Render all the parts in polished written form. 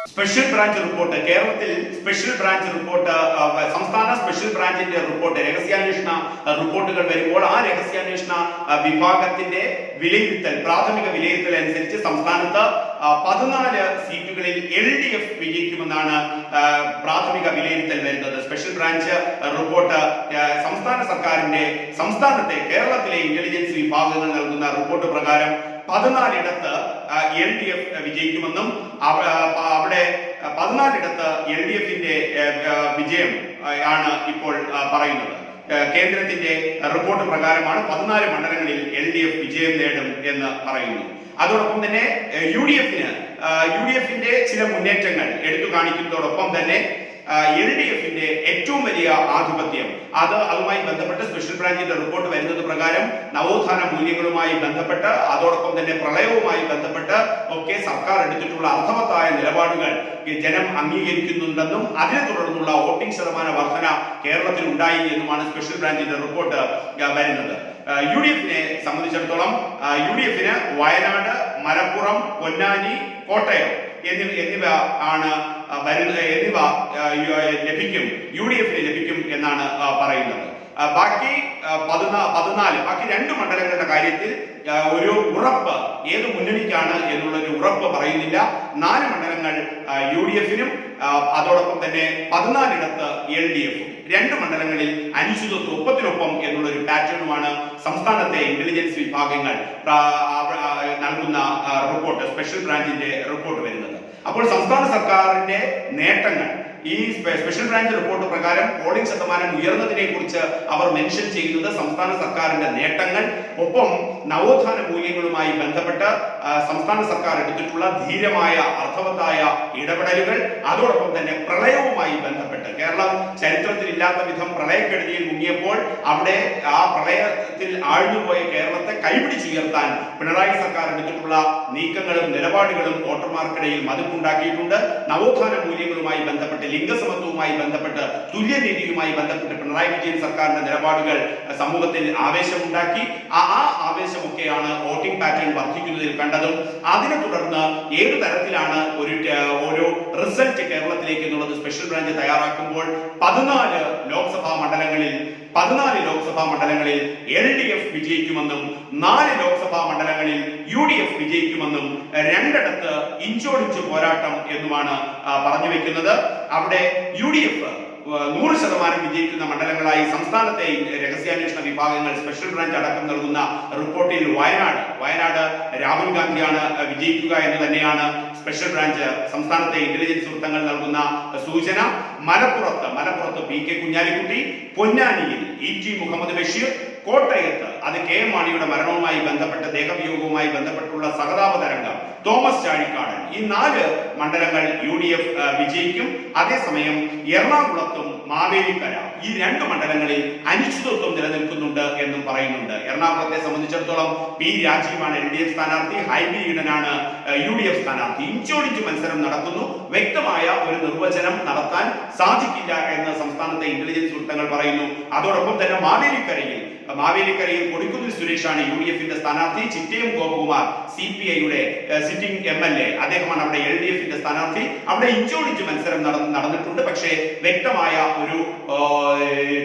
Special branch report, കേരളത്തിൽ special branch report, സംസ്ഥാന special ബ്രാഞ്ചിന്റെ report, രഹസ്യാന്വേഷണ റിപ്പോർട്ടുകൾ വരുമ്പോൾ ആ രഹസ്യാന്വേഷണ വിഭാഗത്തിന്റെ വിലയിരുത്തൽ, പ്രാഥമിക വിലയിരുത്തൽ അനുസരിച്ച് സംസ്ഥാനത്ത് 14 സീറ്റുകളിൽ LDF വിജയിക്കുമെന്നാണ് പ്രാഥമിക വിലയിരുത്തൽ വരുന്നത്. സ്പെഷ്യൽ ബ്രാഞ്ച് റിപ്പോർട്ട് സംസ്ഥാന സർക്കാരിന്റെ സംസ്ഥാനത്തെ കേരളത്തിലെ ഇന്റലിജൻസ് വിഭാഗങ്ങൾ നൽകുന്ന റിപ്പോർട്ട് പ്രകാരം 14 ഇടത്ത് LDF വിജയിക്കുമെന്നും അവിടെ 14 ഇടത്ത് LDFന്റെ വിജയം ആണ് ഇപ്പോൾ പറയുന്നത്. കേന്ദ്രത്തിന്റെ റിപ്പോർട്ട് പ്രകാരമാണ് 14 മണ്ഡലങ്ങളിൽ LDF വിജയം നേടും എന്ന് പറയുന്നു. അതോടൊപ്പം തന്നെ UDFന്റെ ചില മുന്നേറ്റങ്ങൾ എടുത്തു കാണിക്കുന്നതോടൊപ്പം തന്നെ LDFന്റെ ഏറ്റവും വലിയ ആധിപത്യം, അതുമായി ബന്ധപ്പെട്ട് സ്പെഷ്യൽ ബ്രാഞ്ചിന്റെ റിപ്പോർട്ട് വരുന്നത് പ്രകാരം നവോത്ഥാന മൂല്യങ്ങളുമായി ബന്ധപ്പെട്ട് അതോടൊപ്പം തന്നെ പ്രളയവുമായി ബന്ധപ്പെട്ട് ഒക്കെ സർക്കാർ എടുത്തിട്ടുള്ള അർത്ഥവത്തായ നിലപാടുകൾ ജനം അംഗീകരിക്കുന്നുണ്ടെന്നും അതിനെ തുടർന്നുള്ള വോട്ടിംഗ് ശതമാന വർധന കേരളത്തിൽ ഉണ്ടായി എന്നുമാണ് സ്പെഷ്യൽ ബ്രാഞ്ചിന്റെ റിപ്പോർട്ട് വരുന്നത്. UDFനെ സംബന്ധിച്ചിടത്തോളം UDFന് വയനാട്, മലപ്പുറം, പൊന്നാനി, കോട്ടയം എന്നിവ ആണ് എന്നിവ ലഭിക്കും, UDFന് ലഭിക്കും എന്നാണ് പറയുന്നത്. ബാക്കി 2 മണ്ഡലങ്ങളുടെ കാര്യത്തിൽ ഒരു ഉറപ്പ് ഏത് മുന്നണിക്കാണ് എന്നുള്ളൊരു ഉറപ്പ് പറയുന്നില്ല. 4 മണ്ഡലങ്ങൾ UDFനും അതോടൊപ്പം തന്നെ 14 ഇടത്ത് LDFും, 2 മണ്ഡലങ്ങളിൽ അനിശ്ചിതത്വത്തിനൊപ്പം എന്നുള്ളൊരു പാറ്റേണുമാണ് സംസ്ഥാനത്തെ ഇന്റലിജൻസ് വിഭാഗങ്ങൾ നൽകുന്ന റിപ്പോർട്ട്, സ്പെഷ്യൽ ബ്രാഞ്ചിന്റെ റിപ്പോർട്ട് വരുന്നത്. അപ്പോൾ സംസ്ഥാന സർക്കാരിന്റെ നേട്ടങ്ങൾ, ഈ സ്പെഷ്യൽ ബ്രാഞ്ച് റിപ്പോർട്ട് പ്രകാരം പോളിംഗ് ശതമാനം ഉയർന്നതിനെ കുറിച്ച് അവർ മെൻഷൻ ചെയ്യുന്നത് സംസ്ഥാന സർക്കാരിന്റെ നേട്ടങ്ങൾ, ഒപ്പം നവോത്ഥാന മൂല്യങ്ങളുമായി ബന്ധപ്പെട്ട് സംസ്ഥാന സർക്കാർ എടുത്തിട്ടുള്ള ധീരമായ അർത്ഥവത്തായ ഇടപെടലുകൾ, അതോടൊപ്പം തന്നെ പ്രളയവുമായി ബന്ധപ്പെട്ട് കേരളം ചരിത്രത്തിൽ ഇല്ലാത്ത വിധം പ്രളയക്കെടുതിയിൽ മുങ്ങിയപ്പോൾ അവിടെ ആ പ്രളയത്തിൽ ആഴ്ന്നുപോയ കേരളത്തെ കൈപിടിച്ചുയർത്താൻ പിണറായി സർക്കാർ എടുത്തിട്ടുള്ള നീക്കങ്ങളും നിലപാടുകളും വോട്ടർമാർക്കിടയിൽ മതിപ്പുണ്ടാക്കിയിട്ടുണ്ട്. നവോത്ഥാന മൂല്യങ്ങളുമായി ബന്ധപ്പെട്ട്, ലിംഗസമത്വവുമായി ബന്ധപ്പെട്ട്, തുല്യനീതിയുമായി ബന്ധപ്പെട്ട് പിണറായി വിജയൻ സർക്കാരിന്റെ നിലപാടുകൾ സമൂഹത്തിൽ ആവേശമുണ്ടാക്കി. ആ ആവേശമൊക്കെയാണ് വോട്ടിംഗ് പാറ്റേൺ വർദ്ധിക്കുന്നതിൽ കണ്ടതും. അതിനെ തുടർന്ന് ഏതു തരത്തിലാണ് ഒരു റിസൾട്ട് കേരളത്തിലേക്ക് എന്നുള്ളത് സ്പെഷ്യൽ ബ്രാഞ്ച് തയ്യാറാക്കുമ്പോൾ 14 ലോക്സഭാ മണ്ഡലങ്ങളിൽ LDF വിജയിക്കുമെന്നും 4 ലോക്സഭാ മണ്ഡലങ്ങളിൽ UDF വിജയിക്കുമെന്നും 2 ഇടത്ത് ഇഞ്ചോടിഞ്ച് പോരാട്ടം എന്നുമാണ് പറഞ്ഞു വെക്കുന്നത്. അവിടെ UDF 100% വിജയിക്കുന്ന മണ്ഡലങ്ങളായി സംസ്ഥാനത്തെ രഹസ്യാന്വേഷണ വിഭാഗങ്ങൾ സ്പെഷ്യൽ ബ്രാഞ്ച് അടക്കം നൽകുന്ന റിപ്പോർട്ടിൽ വയനാട് രാഹുൽ ഗാന്ധിയാണ് വിജയിക്കുക എന്ന് തന്നെയാണ് സ്പെഷ്യൽ ബ്രാഞ്ച് സംസ്ഥാനത്തെ ഇന്റലിജൻസ് വൃത്തങ്ങൾ നൽകുന്ന സൂചന. മലപ്പുറത്ത് PK കുഞ്ഞാലിക്കുട്ടി, പൊന്നാനിയിൽ ET മുഹമ്മദ് ബഷീർ, കോട്ടയത്ത് അത് KM മാണിയുടെ മരണവുമായി ബന്ധപ്പെട്ട്, ദേഹവിയോഗവുമായി ബന്ധപ്പെട്ടുള്ള സഹതാപ തരംഗം തോമസ് ചാഴിക്കാടൻ, ഈ 4 മണ്ഡലങ്ങൾ UDF വിജയിക്കും. അതേസമയം എറണാകുളത്തും മാവേലിക്കര, ഈ 2 മണ്ഡലങ്ങളിൽ അനിശ്ചിതത്വം നിലനിൽക്കുന്നുണ്ട് എന്നും പറയുന്നുണ്ട്. എറണാകുളത്തെ സംബന്ധിച്ചിടത്തോളം P രാജീവാണ് LDF സ്ഥാനാർത്ഥി, ഹൈബി ഈഡനാണ് UDF സ്ഥാനാർത്ഥി. ഇഞ്ചോടിഞ്ച് മത്സരം നടക്കുന്നു. വ്യക്തമായ ഒരു നിർവചനം നടത്താൻ സാധിക്കില്ല എന്ന് സംസ്ഥാനത്തെ ഇന്റലിജൻസ് വൃത്തങ്ങൾ പറയുന്നു. അതോടൊപ്പം തന്നെ മാവേലിക്കരയിൽ കൊടിക്കുന്നിൽ സുരേഷാണ് UDFന്റെ സ്ഥാനാർത്ഥി. ചിറ്റയം ഗോപകുമാർ CPIയുടെ സിറ്റിംഗ് MLA, അദ്ദേഹമാണ് അവിടെ LDFന്റെ സ്ഥാനാർത്ഥി. അവിടെ ഇഞ്ചോടിഞ്ച് മത്സരം നടന്നിട്ടുണ്ട്. പക്ഷേ വ്യക്തമായ ഒരു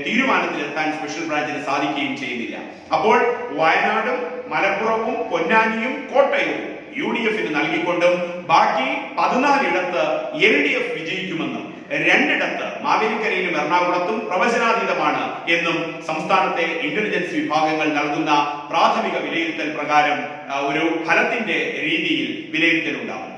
തീരുമാനത്തിലെത്താൻ സ്പെഷ്യൽ ബ്രാഞ്ചിന് സാധിക്കുകയും ചെയ്യുന്നില്ല. അപ്പോൾ വയനാടും മലപ്പുറവും പൊന്നാനിയും കോട്ടയവും UDFന് നൽകിക്കൊണ്ടും ബാക്കി 14 ഇടത്ത് LDF വിജയിക്കുമെന്നും 2 ഇടത്ത് മാവേലിക്കരയിലും എറണാകുളത്തും പ്രവചനാതീതമാണ് എന്നും സംസ്ഥാനത്തെ ഇന്റലിജൻസ് വിഭാഗങ്ങൾ നൽകുന്ന പ്രാഥമിക വിലയിരുത്തൽ പ്രകാരം ഒരു ഫലത്തിന്റെ രീതിയിൽ വിലയിരുത്തലുണ്ടാകും.